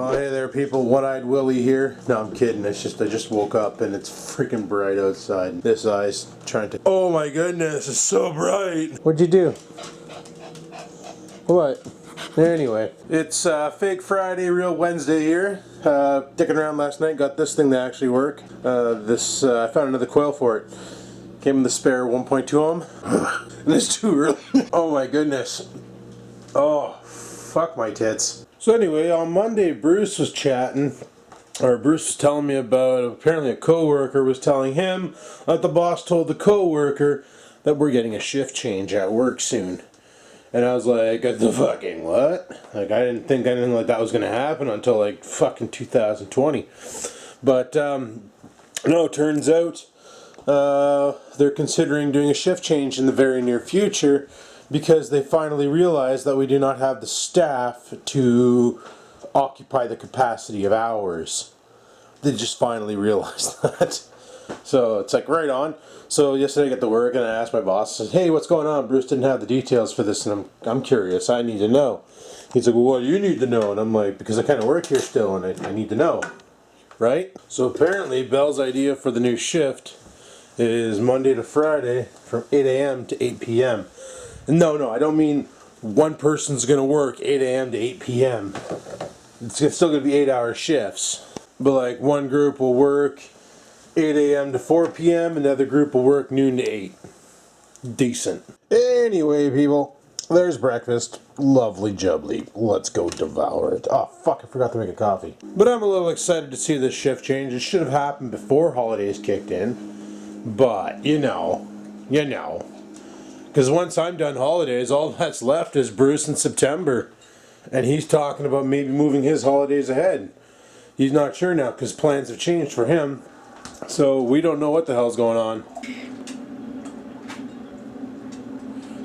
Oh, hey there, people. One-eyed Willie here. No, I'm kidding. I just woke up and it's freaking bright outside. This eye's trying to. Oh my goodness, it's so bright. What'd you do? What? Anyway, it's fake Friday, real Wednesday here. Dicking around last night, got this thing to actually work. I found another coil for it. Came in the spare 1.2 ohm. And it's too early. Oh my goodness. Oh, fuck my tits. So anyway, on Monday, Bruce was telling me about, apparently a coworker was telling him that the boss told the coworker that we're getting a shift change at work soon. And I was like, the fucking what? Like, I didn't think anything like that was going to happen until like fucking 2020. But, no, it turns out they're considering doing a shift change in the very near future because they finally realized that we do not have the staff to occupy the capacity of hours. They just finally realized that. So it's like, right on. So yesterday I got to work and I asked my boss, I said, hey, what's going on? Bruce didn't have the details for this and I'm curious. I need to know. He's like, well, what do you need to know? And I'm like, because I kind of work here still and I need to know. Right? So apparently Bell's idea for the new shift is Monday to Friday from 8 a.m. to 8 p.m. No, I don't mean one person's going to work 8 a.m. to 8 p.m. It's still going to be 8-hour shifts. But like one group will work 8 a.m. to 4 p.m. and the other group will work noon to 8. Decent. Anyway, people, there's breakfast. Lovely jubbly. Let's go devour it. Oh, fuck, I forgot to make a coffee. But I'm a little excited to see this shift change. It should have happened before holidays kicked in. But, you know. Because once I'm done holidays, all that's left is Bruce in September. And he's talking about maybe moving his holidays ahead. He's not sure now because plans have changed for him. So we don't know what the hell's going on.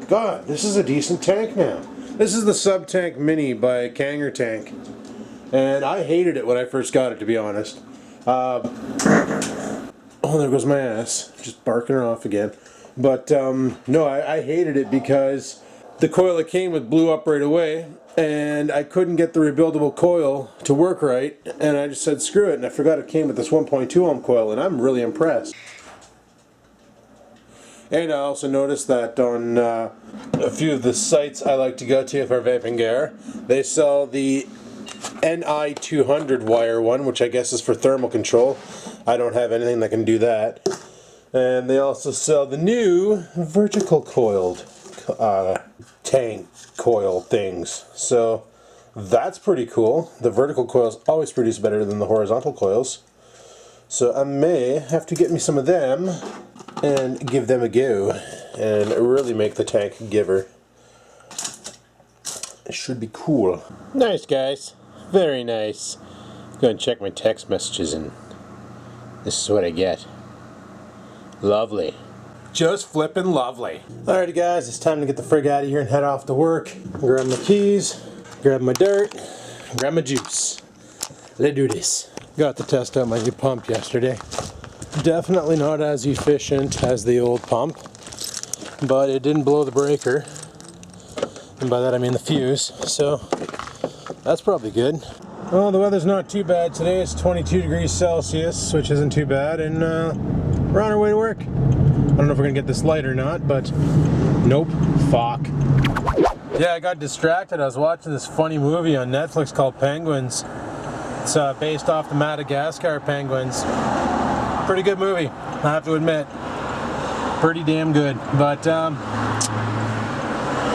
God, this is a decent tank now. This is the Sub-Tank Mini by Kanger Tank. And I hated it when I first got it, to be honest. Oh, there goes my ass. Just barking her off again. But, no, I hated it because the coil it came with blew up right away. And I couldn't get the rebuildable coil to work right. And I just said, screw it. And I forgot it came with this 1.2 ohm coil. And I'm really impressed. And I also noticed that on a few of the sites I like to go to for vaping gear, they sell the NI200 wire one, which I guess is for thermal control. I don't have anything that can do that. And they also sell the new vertical coiled tank coil things. So that's pretty cool. The vertical coils always produce better than the horizontal coils. So I may have to get me some of them and give them a go and really make the tank giver. It should be cool. Nice, guys. Very nice. Go and check my text messages and this is what I get. Lovely. Just flippin' lovely. Alrighty guys, it's time to get the frig out of here and head off to work. Grab my keys, grab my dirt, grab my juice. Let's do this. Got to test out my new pump yesterday. Definitely not as efficient as the old pump, but it didn't blow the breaker. And by that I mean the fuse, so that's probably good. Well, the weather's not too bad today. It's 22 degrees Celsius, which isn't too bad, and we're on our way to work. I don't know if we're gonna get this light or not, but nope. Fuck. Yeah, I got distracted. I was watching this funny movie on Netflix called Penguins. It's based off the Madagascar penguins. Pretty good movie, I have to admit. Pretty damn good. But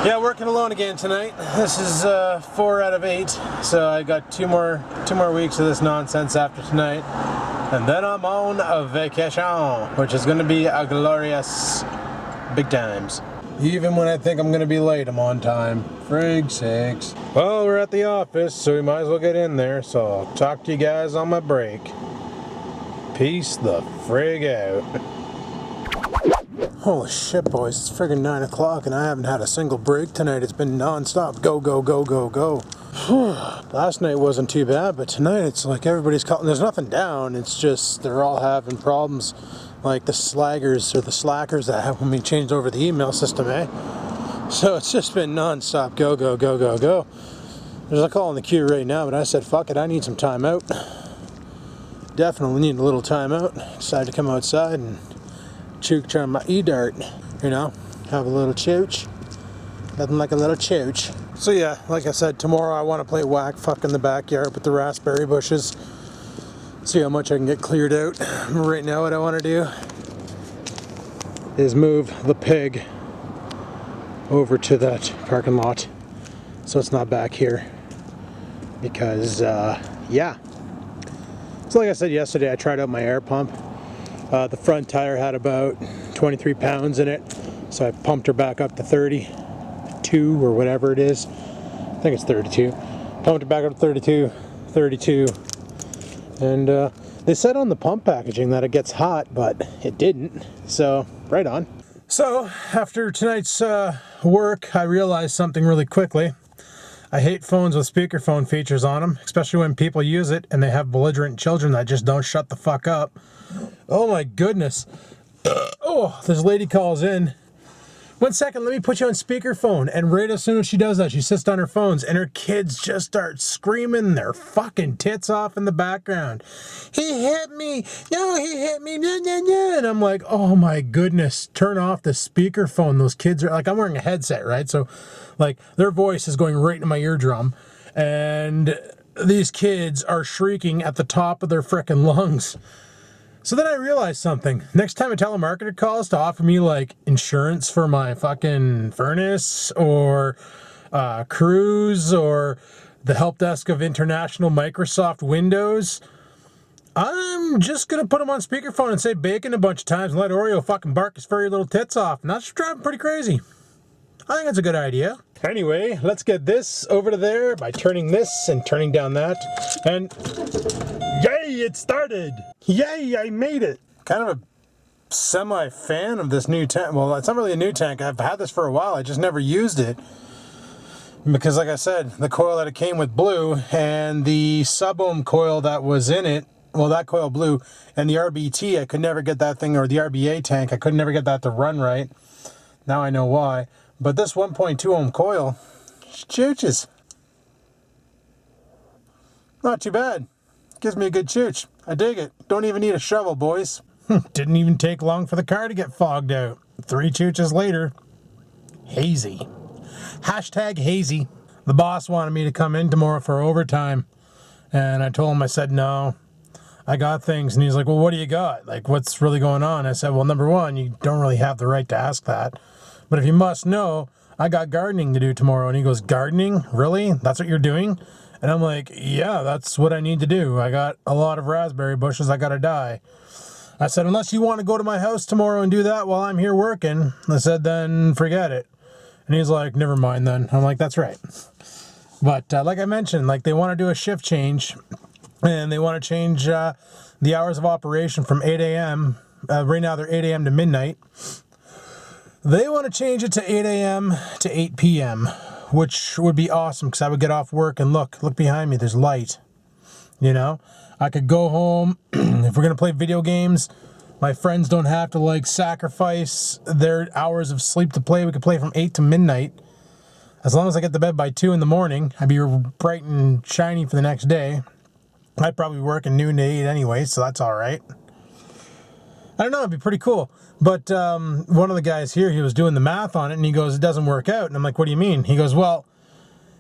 yeah, working alone again tonight. This is 4 out of 8, so I got two more weeks of this nonsense after tonight. And then I'm on a vacation, which is going to be a glorious big times. Even when I think I'm going to be late, I'm on time. Frig sakes. Well, we're at the office, so we might as well get in there. So I'll talk to you guys on my break. Peace the frig out. Holy shit, boys. It's friggin' 9 o'clock and I haven't had a single break tonight. It's been non-stop. Go, go, go, go, go. Last night wasn't too bad, but tonight it's like everybody's calling. There's nothing down. It's just they're all having problems, like the slackers that have when we changed over the email system, eh? So it's just been non-stop. Go, go, go, go, go. There's a call in the queue right now, but I said, fuck it, I need some time out. Definitely need a little time out. Decided to come outside and chooch on my e-dart. You know, have a little chooch. Nothing like a little chooch. So yeah, like I said, tomorrow I want to play whack fuck in the backyard with the raspberry bushes. See how much I can get cleared out. Right now what I want to do is move the pig over to that parking lot so it's not back here. Because, yeah. So like I said yesterday, I tried out my air pump. The front tire had about 23 pounds in it, so I pumped her back up to 32 or whatever it is. I think it's 32. Pumped her back up to 32, and they said on the pump packaging that it gets hot, but it didn't, so right on. So after tonight's work, I realized something really quickly. I hate phones with speakerphone features on them, especially when people use it and they have belligerent children that just don't shut the fuck up. Oh my goodness. Oh, this lady calls in. 1 second, let me put you on speakerphone. And right as soon as she does that, she sits on her phones and her kids just start screaming their fucking tits off in the background. He hit me. No, he hit me. Nah, nah, nah. And I'm like, oh my goodness, turn off the speakerphone. Those kids are like, I'm wearing a headset, right? So like their voice is going right into my eardrum. And these kids are shrieking at the top of their frickin' lungs. So then I realized something. Next time a telemarketer calls to offer me like insurance for my fucking furnace or cruise or the help desk of International Microsoft Windows, I'm just going to put them on speakerphone and say bacon a bunch of times and let Oreo fucking bark his furry little tits off. And that's driving pretty crazy. I think that's a good idea. Anyway, let's get this over to there by turning this and turning down that. And yay, it started! Yay, I made it! Kind of a semi-fan of this new tank. Well, it's not really a new tank. I've had this for a while. I just never used it. Because like I said, the coil that it came with blew, and the sub-ohm coil that was in it, well, that coil blew, and the RBT, I could never get that thing, or the RBA tank, I could never get that to run right. Now I know why. But this 1.2 ohm coil, chooches. Not too bad. Gives me a good chooch. I dig it. Don't even need a shovel, boys. Didn't even take long for the car to get fogged out. 3 chooches later. Hazy. Hashtag hazy. The boss wanted me to come in tomorrow for overtime. And I told him, I said, no, I got things. And he's like, well, what do you got? Like, what's really going on? I said, well, number one, you don't really have the right to ask that. But if you must know, I got gardening to do tomorrow. And he goes, gardening? Really? That's what you're doing? And I'm like, yeah, that's what I need to do. I got a lot of raspberry bushes I gotta dye. I said, unless you want to go to my house tomorrow and do that while I'm here working, I said, then forget it. And he's like, never mind then. I'm like, that's right. But like I mentioned, like they want to do a shift change. And they want to change the hours of operation from 8 a.m. Right now they're 8 a.m. to midnight. They want to change it to 8 a.m. to 8 p.m., which would be awesome because I would get off work and look behind me, there's light. You know, I could go home. If we're going to play video games, my friends don't have to like sacrifice their hours of sleep to play. We could play from 8 to midnight. As long as I get to bed by 2 in the morning, I'd be bright and shiny for the next day. I'd probably work in noon to 8 anyway, so that's all right. I don't know, it'd be pretty cool. But one of the guys here, he was doing the math on it, and he goes, it doesn't work out. And I'm like, what do you mean? He goes, well,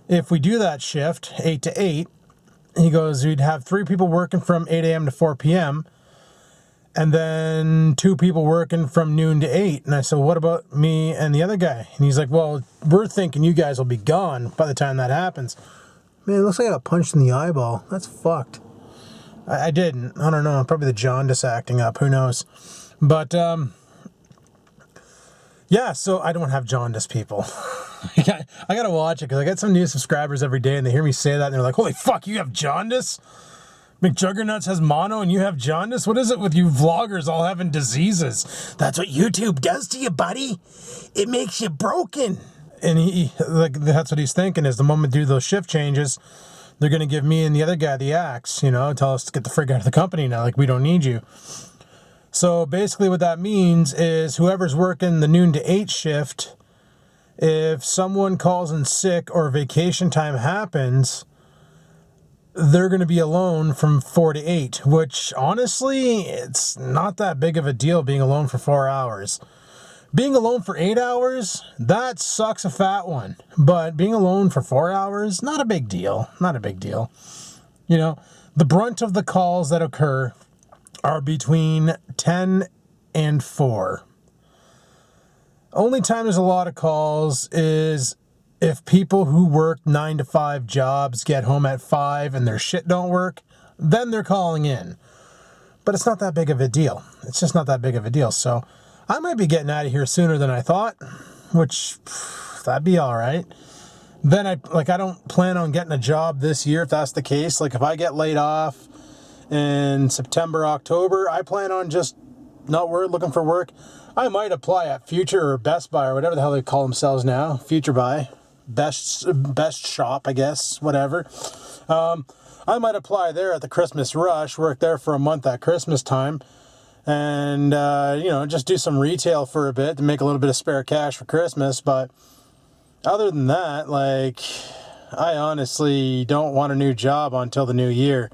if we do that shift, 8 to 8, he goes, we'd have 3 people working from 8 a.m. to 4 p.m., and then 2 people working from noon to 8. And I said, well, what about me and the other guy? And he's like, well, we're thinking you guys will be gone by the time that happens. Man, it looks like I got punched in the eyeball. That's fucked. I didn't. I don't know. Probably the jaundice acting up. Who knows? But, yeah, so I don't have jaundice, people. I gotta watch it because I get some new subscribers every day and they hear me say that and they're like, holy fuck, you have jaundice? McJuggernuts has mono and you have jaundice? What is it with you vloggers all having diseases? That's what YouTube does to you, buddy. It makes you broken. And he like that's what he's thinking is the moment we do those shift changes, they're going to give me and the other guy the axe, you know, tell us to get the frig out of the company now, like we don't need you. So basically what that means is whoever's working the noon to 8 shift if someone calls in sick or vacation time happens, they're going to be alone from 4 to 8, which honestly, it's not that big of a deal being alone for 4 hours. Being alone for 8 hours, that sucks a fat one. But being alone for 4 hours, not a big deal. Not a big deal. You know, the brunt of the calls that occur are between 10 and 4. Only time there's a lot of calls is if people who work 9 to 5 jobs get home at 5 and their shit don't work, then they're calling in. But it's not that big of a deal. It's just not that big of a deal. So I might be getting out of here sooner than I thought, which that'd be all right. Then I don't plan on getting a job this year if that's the case. Like if I get laid off in September, October, I plan on just not looking for work. I might apply at Future or Best Buy or whatever the hell they call themselves now. Future Buy. Best Shop, I guess. Whatever. I might apply there at the Christmas rush, work there for a month at Christmas time, and, just do some retail for a bit to make a little bit of spare cash for Christmas. But other than that, I honestly don't want a new job until the new year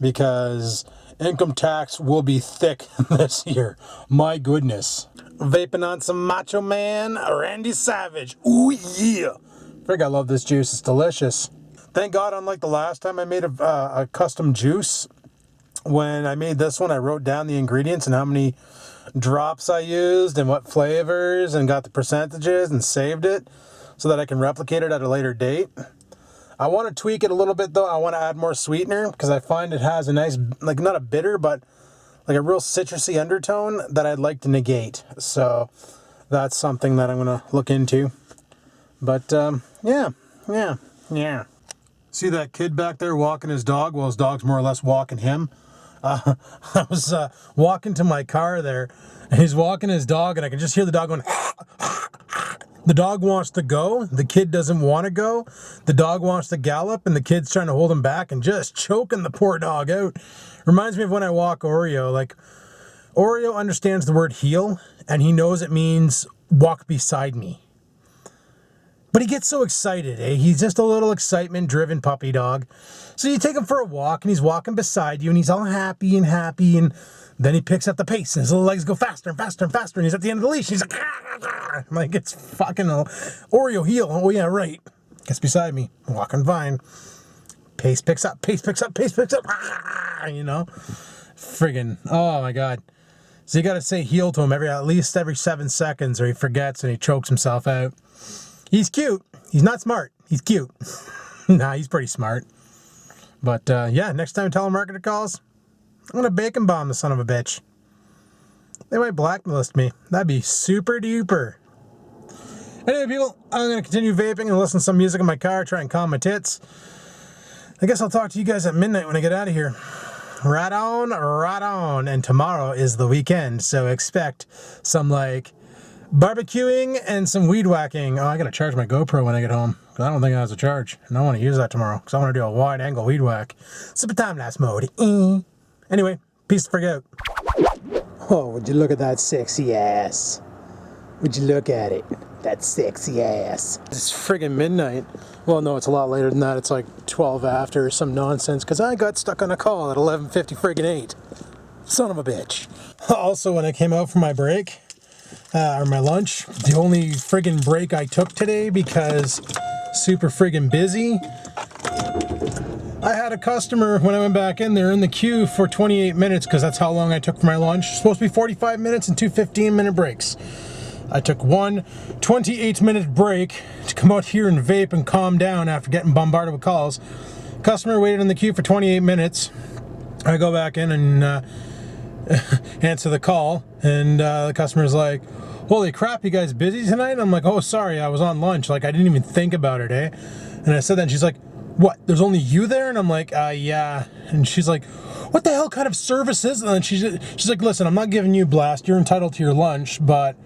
because income tax will be thick this year. My goodness. Vaping on some Macho Man, Randy Savage. Ooh, yeah. Frig, I love this juice. It's delicious. Thank God, unlike the last time I made a custom juice, when I made this one, I wrote down the ingredients and how many drops I used and what flavors and got the percentages and saved it so that I can replicate it at a later date. I want to tweak it a little bit, though. I want to add more sweetener because I find it has a nice, not a bitter, but a real citrusy undertone that I'd like to negate. So that's something that I'm going to look into. But, yeah. See that kid back there walking his dog? Well, his dog's more or less walking him. I was walking to my car there, and he's walking his dog, and I can just hear the dog going, The dog wants to go. The kid doesn't want to go. The dog wants to gallop, and the kid's trying to hold him back and just choking the poor dog out. Reminds me of when I walk Oreo. Oreo understands the word heel, and he knows it means walk beside me. But he gets so excited, eh? He's just a little excitement-driven puppy dog. So you take him for a walk, and he's walking beside you, and he's all happy, and then he picks up the pace, and his little legs go faster and faster and faster, and he's at the end of the leash, and he's like, I'm like, it's fucking Oreo heel. Oh, yeah, right. Gets beside me, walking fine. Pace picks up, Friggin', oh my God. So you gotta say heel to him at least every 7 seconds, or he forgets and he chokes himself out. He's cute. He's not smart. He's cute. Nah, he's pretty smart. But, next time a telemarketer calls, I'm gonna bacon bomb the son of a bitch. They might blacklist me. That'd be super duper. Anyway, people, I'm gonna continue vaping and listen to some music in my car, try and calm my tits. I guess I'll talk to you guys at midnight when I get out of here. Right on. And tomorrow is the weekend, so expect some, barbecuing and some weed whacking. Oh, I gotta charge my GoPro when I get home, because I don't think it has a charge. And I want to use that tomorrow, because I want to do a wide-angle weed whack. Super time-lapse mode. Anyway, peace the frig out. Oh, would you look at that sexy ass? Would you look at it? That sexy ass. It's friggin' midnight. Well, no, it's a lot later than that. It's 12 after or some nonsense, because I got stuck on a call at 11:50 friggin' 8. Son of a bitch. Also, when I came out for my break, or my lunch, the only friggin' break I took today because super friggin' busy, I had a customer when I went back in there in the queue for 28 minutes because that's how long I took for my lunch. It's supposed to be 45 minutes and 2 15-minute breaks. I took one 28-minute break to come out here and vape and calm down after getting bombarded with calls. Customer waited in the queue for 28 minutes. I go back in and answer the call, and the customer's like, holy crap, you guys busy tonight? I'm like, oh, sorry, I was on lunch. I didn't even think about it, eh? And I said that, and she's like, what, there's only you there? And I'm like, yeah. And she's like, what the hell kind of service is that? And she's like, listen, I'm not giving you blast. You're entitled to your lunch, but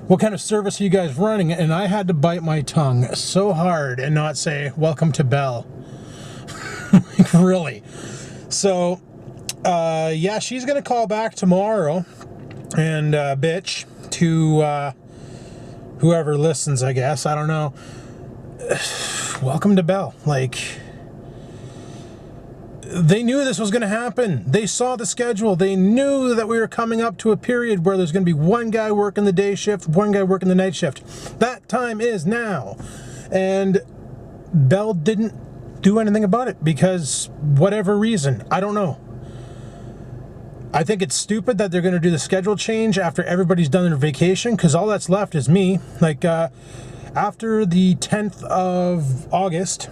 what kind of service are you guys running? And I had to bite my tongue so hard and not say, welcome to Bell. Really. So, she's going to call back tomorrow and bitch to whoever listens, I guess. I don't know. Welcome to Bell. Like, they knew this was going to happen. They saw the schedule. They knew that we were coming up to a period where there's going to be one guy working the day shift, one guy working the night shift. That time is now. And Bell didn't do anything about it because whatever reason, I don't know. I think it's stupid that they're going to do the schedule change after everybody's done their vacation, because all that's left is me. Like, after the 10th of August,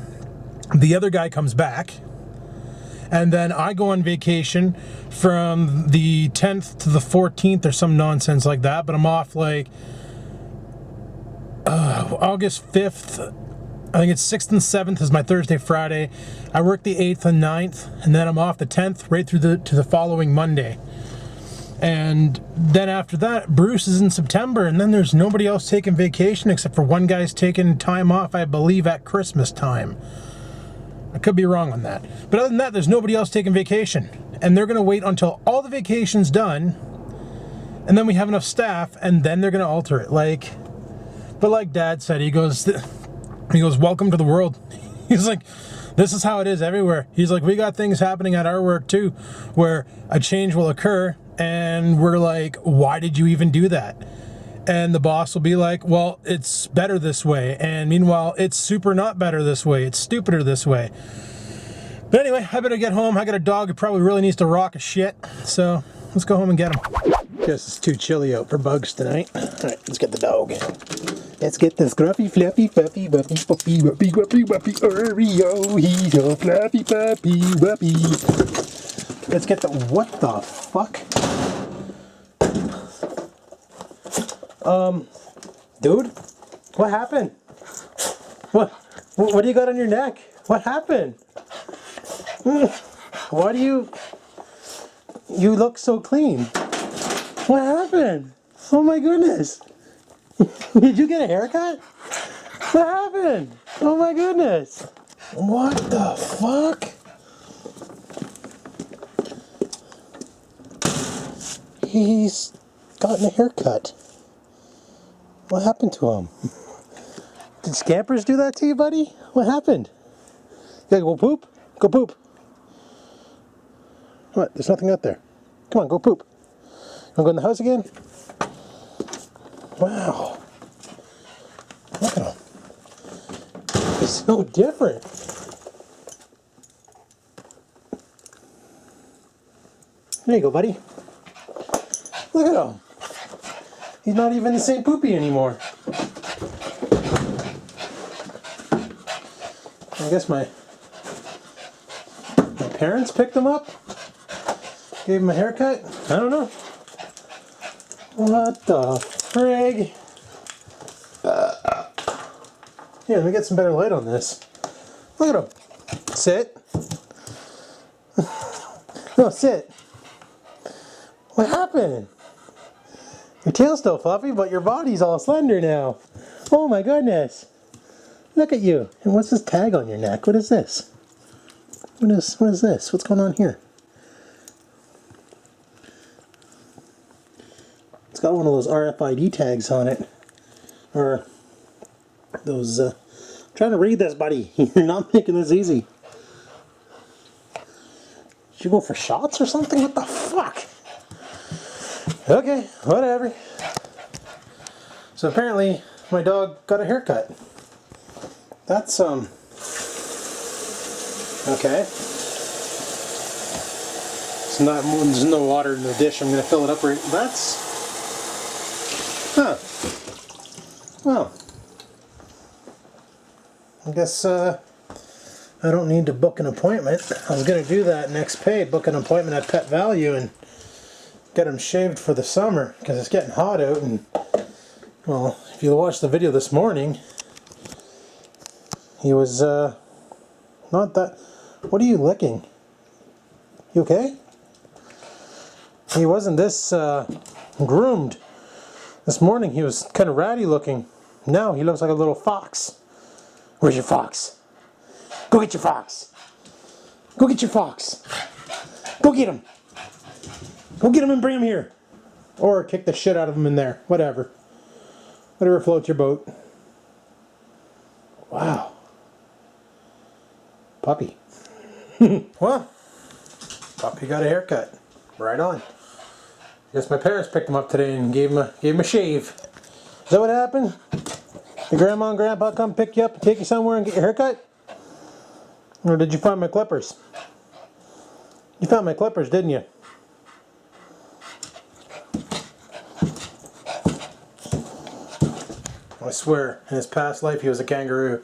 the other guy comes back. And then I go on vacation from the 10th to the 14th or some nonsense like that. But I'm off like August 5th. I think it's 6th and 7th is my Thursday, Friday. I work the 8th and 9th. And then I'm off the 10th right through to the following Monday. And then after that, Bruce is in September. And then there's nobody else taking vacation except for one guy's taking time off, I believe, at Christmas time. I could be wrong on that. But other than that, there's nobody else taking vacation. And they're going to wait until all the vacation's done. And then we have enough staff. And then they're going to alter it. Like, but like Dad said, he goes, welcome to the world. He's like, this is how it is everywhere. He's like, we got things happening at our work too, where a change will occur. And we're like, why did you even do that? And the boss will be like, well, it's better this way. And meanwhile, it's super not better this way. It's stupider this way. But anyway, I better get home. I got a dog who probably really needs to rock a shit. So let's go home and get him. Guess it's too chilly out for bugs tonight. All right, let's get the dog. Let's get this scruffy, fluffy, puppy, puppy, puppy, puppy, puppy, puppy, Oreo. He's a fluffy puppy, puppy. Let's get the, what the fuck? Dude, what happened? What do you got on your neck? What happened? Why do you look so clean? What happened? Oh my goodness. Did you get a haircut? What happened? Oh my goodness. What the fuck? He's gotten a haircut. What happened to him? Did Scampers do that to you, buddy? What happened? You gotta go poop? Go poop. What? There's nothing out there. Come on, go poop. You wanna go in the house again? Wow. Look at him. He's so different. There you go, buddy. Look at him. He's not even the same poopy anymore. I guess my parents picked him up, gave him a haircut. I don't know. What the frig? Here, let me get some better light on this. Look at him. Sit. No, sit. What happened? Your tail's still fluffy, but your body's all slender now. Oh my goodness. Look at you. And what's this tag on your neck? What is this? What is this? What's going on here? It's got one of those RFID tags on it. Or those, I'm trying to read this, buddy. You're not making this easy. Did you go for shots or something? What the fuck? Okay, whatever. So apparently my dog got a haircut. That's okay. It's not, there's no water in the dish. I'm gonna fill it up right. That's well, I guess I don't need to book an appointment. I was gonna do that next pay, book an appointment at Pet Value and get him shaved for the summer because it's getting hot out. And well, if you watched the video this morning, he was not that. What are you licking? You okay? He wasn't this groomed. This morning he was kind of ratty looking. Now he looks like a little fox. Where's your fox? Go get your fox. Go get your fox. Go get him. Go get him and bring him here. Or kick the shit out of him in there. Whatever. Whatever floats your boat. Wow. Puppy. Well, puppy got a haircut. Right on. I guess my parents picked him up today and gave him a shave. Is that what happened? The grandma and grandpa come pick you up and take you somewhere and get your haircut? Or did you find my clippers? You found my clippers, didn't you? I swear, in his past life he was a kangaroo.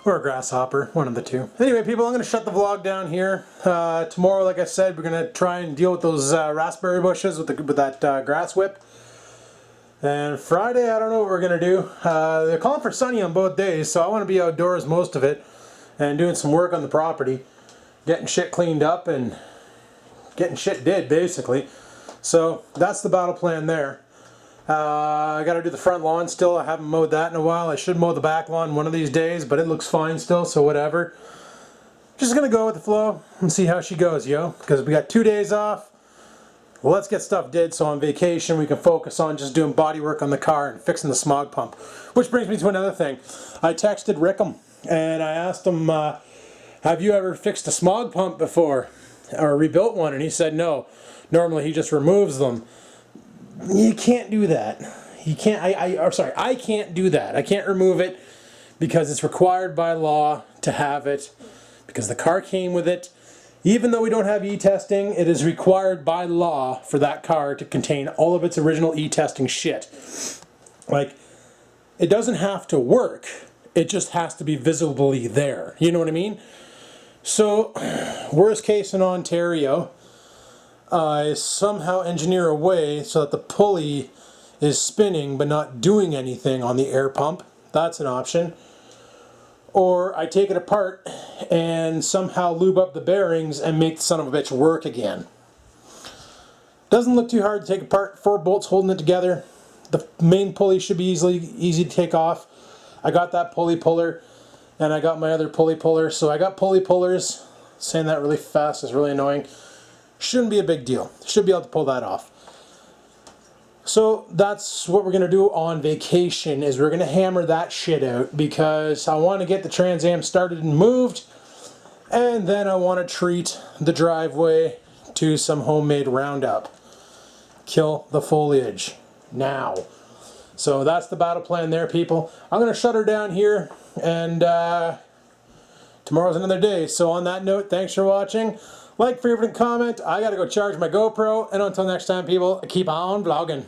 Or a grasshopper, one of the two. Anyway, people, I'm going to shut the vlog down here. Tomorrow, like I said, we're going to try and deal with those raspberry bushes with that grass whip. And Friday, I don't know what we're going to do. They're calling for sunny on both days, so I want to be outdoors most of it. And doing some work on the property. Getting shit cleaned up and getting shit did, basically. So, that's the battle plan there. I got to do the front lawn still. I haven't mowed that in a while. I should mow the back lawn one of these days, but it looks fine still, so whatever. Just gonna go with the flow and see how she goes, yo. Because we got 2 days off. Well, let's get stuff did so on vacation we can focus on just doing body work on the car and fixing the smog pump. Which brings me to another thing. I texted Rickham and I asked him, have you ever fixed a smog pump before? Or rebuilt one? And he said no. Normally he just removes them. You can't do that. You can't. I can't do that. I can't remove it because it's required by law to have it because the car came with it. Even though we don't have e-testing, it is required by law for that car to contain all of its original e-testing shit. Like, it doesn't have to work. It just has to be visibly there. You know what I mean? So, worst case in Ontario, I somehow engineer a way so that the pulley is spinning but not doing anything on the air pump. That's an option. Or I take it apart and somehow lube up the bearings and make the son of a bitch work again. Doesn't look too hard to take apart. 4 bolts holding it together. The main pulley should be easy to take off. I got that pulley puller and I got my other pulley puller. So I got pulley pullers. Saying that really fast is really annoying. Shouldn't be a big deal. Should be able to pull that off. So that's what we're going to do on vacation is we're going to hammer that shit out because I want to get the Trans Am started and moved and then I want to treat the driveway to some homemade Roundup. Kill the foliage now. So that's the battle plan there, people. I'm going to shut her down here and tomorrow's another day. So on that note, thanks for watching. Like, favorite, and comment. I gotta go charge my GoPro. And until next time, people, keep on vlogging.